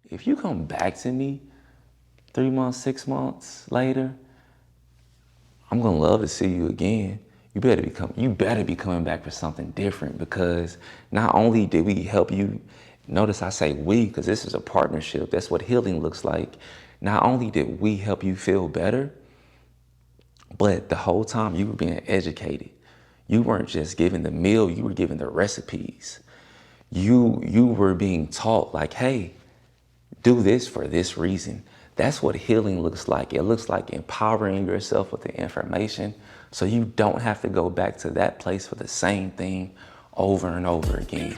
If you come back to me 3 months, 6 months later, I'm gonna love to see you again. You better be coming back for something different, because not only did we help you, notice I say we, because this is a partnership. That's what healing looks like. Not only did we help you feel better, but the whole time you were being educated. You weren't just given the meal, you were given the recipes. You were being taught, like, hey, do this for this reason. That's what healing looks like. It looks like empowering yourself with the information so you don't have to go back to that place for the same thing over and over again.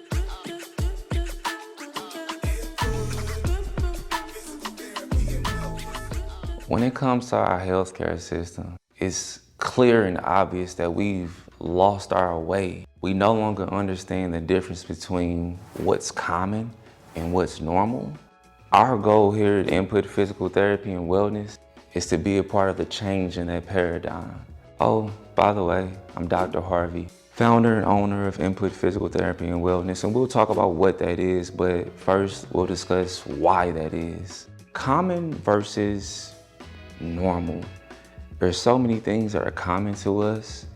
When it comes to our healthcare system, it's clear and obvious that we've lost our way. We no longer understand the difference between what's common and what's normal. Our goal here at Input Physical Therapy and Wellness is to be a part of the change in that paradigm. Oh, by the way, I'm Dr. Harvey, founder and owner of Input Physical Therapy and Wellness, and we'll talk about what that is, but first we'll discuss why that is. Common versus normal. There's so many things that are common to us.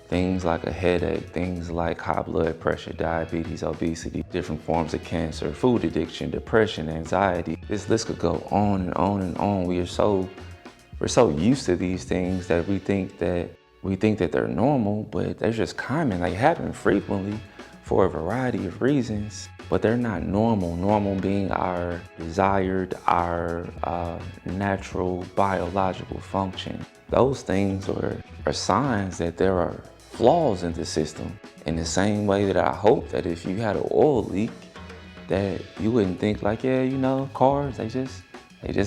Things like a headache, things like high blood pressure, diabetes, obesity, different forms of cancer, food addiction, depression, anxiety. This list could go on and on and on. We're so used to these things that we think that they're normal, but they're just common. They happen frequently for a variety of reasons, but they're not normal. Normal being our desired, our natural biological function. Those things are signs that there are flaws in the system. In the same way that I hope that if you had an oil leak, that you wouldn't think like, yeah, you know, cars, they just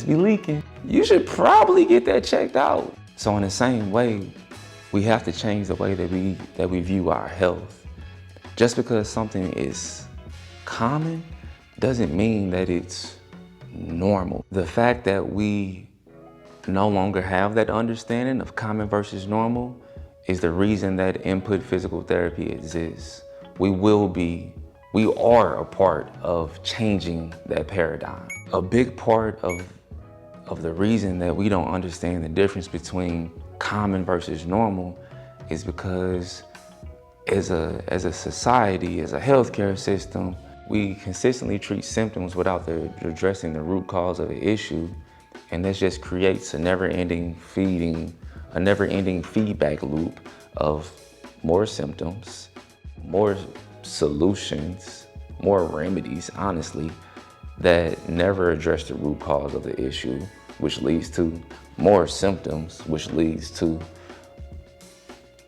be leaking. You should probably get that checked out. So in the same way, we have to change the way that we view our health. Just because something is common doesn't mean that it's normal. The fact that we no longer have that understanding of common versus normal is the reason that Input Physical Therapy exists. We are a part of changing that paradigm. A big part of the reason that we don't understand the difference between common versus normal is because as a society, as a healthcare system, we consistently treat symptoms without addressing the root cause of the issue. And this just creates a never-ending feedback loop of more symptoms, more solutions, more remedies, honestly, that never address the root cause of the issue, which leads to more symptoms, which leads to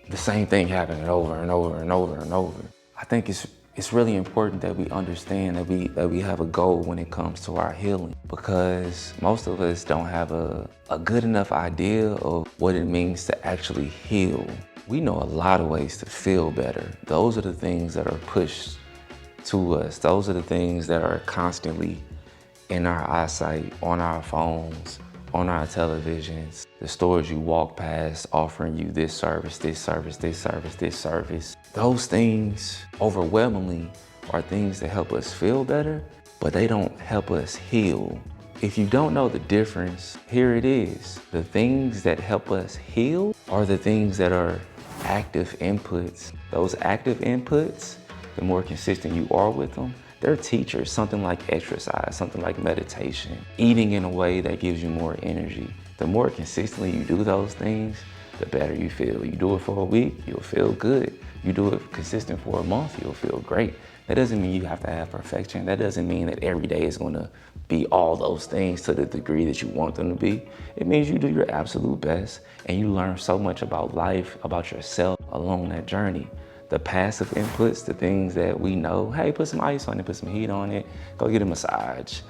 the same thing happening over and over and over and over. I think it's really important that we understand that we have a goal when it comes to our healing, because most of us don't have a good enough idea of what it means to actually heal. We know a lot of ways to feel better. Those are the things that are pushed to us. Those are the things that are constantly in our eyesight, on our phones, on our televisions. The stores you walk past offering you this service, this service, this service, this service. Those things overwhelmingly are things that help us feel better, but they don't help us heal. If you don't know the difference, here it is. The things that help us heal are the things that are active inputs. Those active inputs, the more consistent you are with them, they're teachers. Something like exercise, something like meditation, eating in a way that gives you more energy. The more consistently you do those things, the better you feel. You do it for a week, you'll feel good. You do it consistent for a month, you'll feel great. That doesn't mean you have to have perfection. That doesn't mean that every day is gonna be all those things to the degree that you want them to be. It means you do your absolute best and you learn so much about life, about yourself along that journey. The passive inputs, the things that we know, hey, put some ice on it, put some heat on it, go get a massage.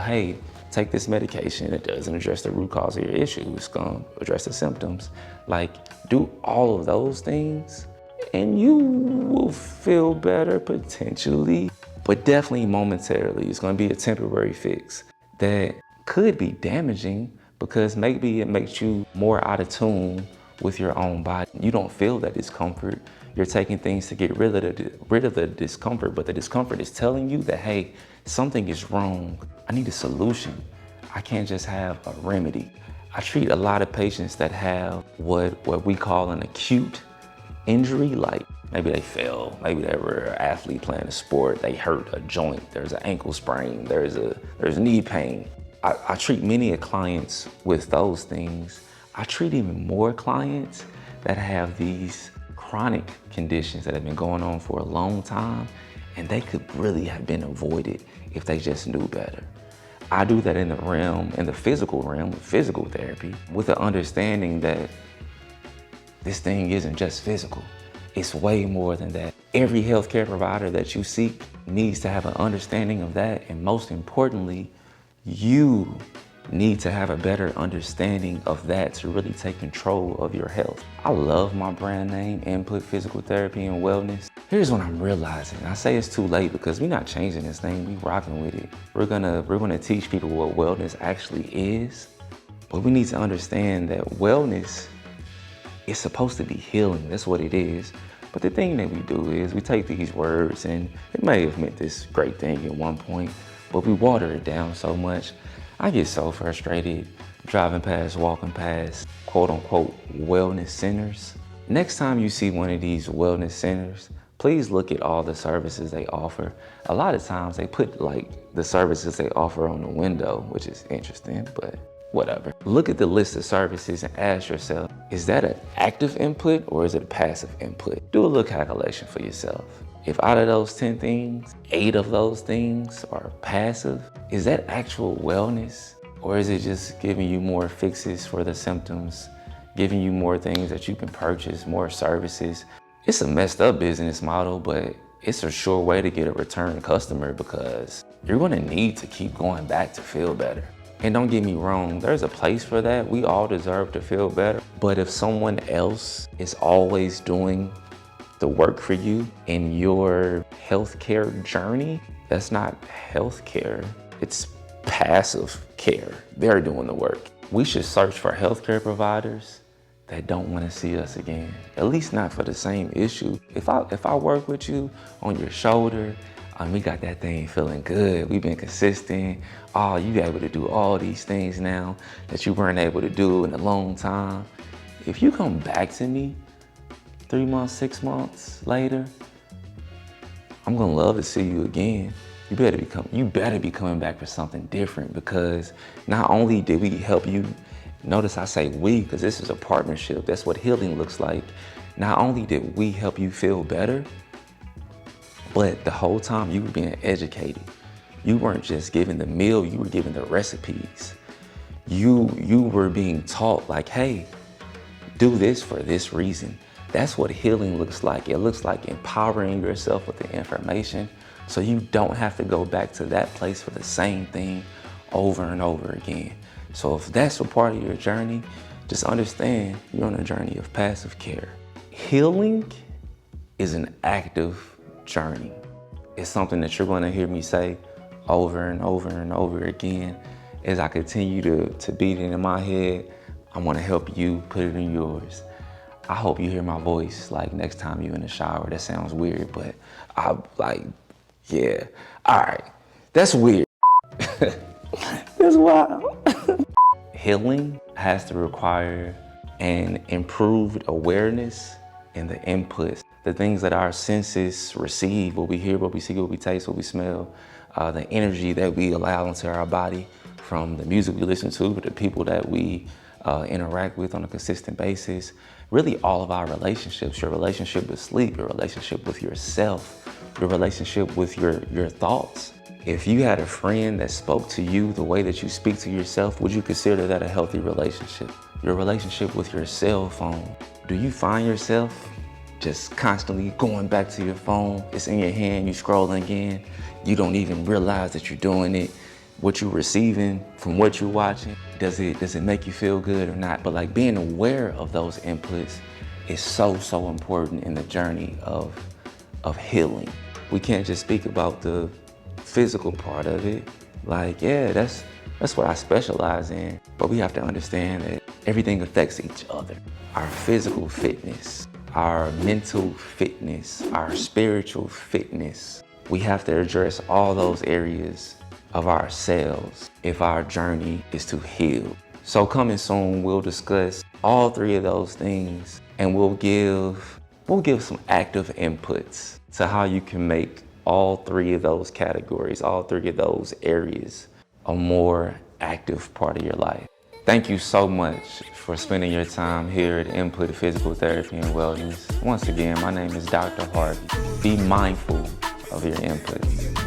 Hey, take this medication. It doesn't address the root cause of your issue. It's gonna address the symptoms. Like, do all of those things and you will feel better potentially, but definitely momentarily. It's gonna be a temporary fix that could be damaging because maybe it makes you more out of tune with your own body. You don't feel that discomfort. You're taking things to get rid of the discomfort, but the discomfort is telling you that, hey, something is wrong. I need a solution. I can't just have a remedy. I treat a lot of patients that have what we call an acute injury, like maybe they fell, maybe they were an athlete playing a sport, they hurt a joint, there's an ankle sprain, there's knee pain. I treat many clients with those things. I treat even more clients that have these chronic conditions that have been going on for a long time, and they could really have been avoided if they just knew better. I do that in the physical realm, with physical therapy, with the understanding that this thing isn't just physical. It's way more than that. Every healthcare provider that you seek needs to have an understanding of that, and most importantly, you need to have a better understanding of that to really take control of your health. I love my brand name, Input Physical Therapy and Wellness. Here's what I'm realizing. I say it's too late because we're not changing this thing, we rocking with it. We're gonna teach people what wellness actually is, but we need to understand that wellness is supposed to be healing. That's what it is. But the thing that we do is we take these words, and it may have meant this great thing at one point, but we water it down so much. I get so frustrated driving past, walking past, quote unquote, wellness centers. Next time you see one of these wellness centers, please look at all the services they offer. A lot of times they put like the services they offer on the window, which is interesting, but whatever. Look at the list of services and ask yourself, is that an active input or is it a passive input? Do a little calculation for yourself. If out of those 10 things, 8 of those things are passive, is that actual wellness? Or is it just giving you more fixes for the symptoms, giving you more things that you can purchase, more services? It's a messed up business model, but it's a sure way to get a return customer because you're gonna need to keep going back to feel better. And don't get me wrong, there's a place for that. We all deserve to feel better. But if someone else is always doing the work for you in your healthcare journey, that's not healthcare, it's passive care. They're doing the work. We should search for healthcare providers that don't want to see us again, at least not for the same issue. If I work with you on your shoulder, we got that thing feeling good, we've been consistent, oh, you able to do all these things now that you weren't able to do in a long time. If you come back to me 3 months, 6 months later, I'm gonna love to see you again. You better be coming back for something different, because not only did we help you, notice I say we, because this is a partnership, that's what healing looks like. Not only did we help you feel better, but the whole time you were being educated. You weren't just given the meal, you were given the recipes. You were being taught like, hey, do this for this reason. That's what healing looks like. It looks like empowering yourself with the information so you don't have to go back to that place for the same thing over and over again. So if that's a part of your journey, just understand you're on a journey of passive care. Healing is an active journey. It's something that you're going to hear me say over and over and over again. As I continue to beat it in my head, I want to help you put it in yours. I hope you hear my voice like next time you're in the shower. That sounds weird, but yeah. All right, that's weird. That's wild. Healing has to require an improved awareness in the inputs, the things that our senses receive, what we hear, what we see, what we taste, what we smell, the energy that we allow into our body from the music we listen to, the people that we interact with on a consistent basis. Really all of our relationships, your relationship with sleep, your relationship with yourself, your relationship with your thoughts. If you had a friend that spoke to you the way that you speak to yourself, would you consider that a healthy relationship? Your relationship with your cell phone. Do you find yourself just constantly going back to your phone? It's in your hand, you scrolling again. You don't even realize that you're doing it. What you're receiving from what you're watching, does it make you feel good or not? But like being aware of those inputs is so important in the journey of healing. We can't just speak about the physical part of it. Like, yeah, that's what I specialize in. But we have to understand that everything affects each other. Our physical fitness our mental fitness, our spiritual fitness. We have to address all those areas of ourselves if our journey is to heal. So coming soon, we'll discuss all three of those things, and we'll give some active inputs to how you can make all three of those categories, all three of those areas, a more active part of your life. Thank you so much for spending your time here at Input Physical Therapy and Wellness. Once again, my name is Dr. Harvey. Be mindful of your inputs.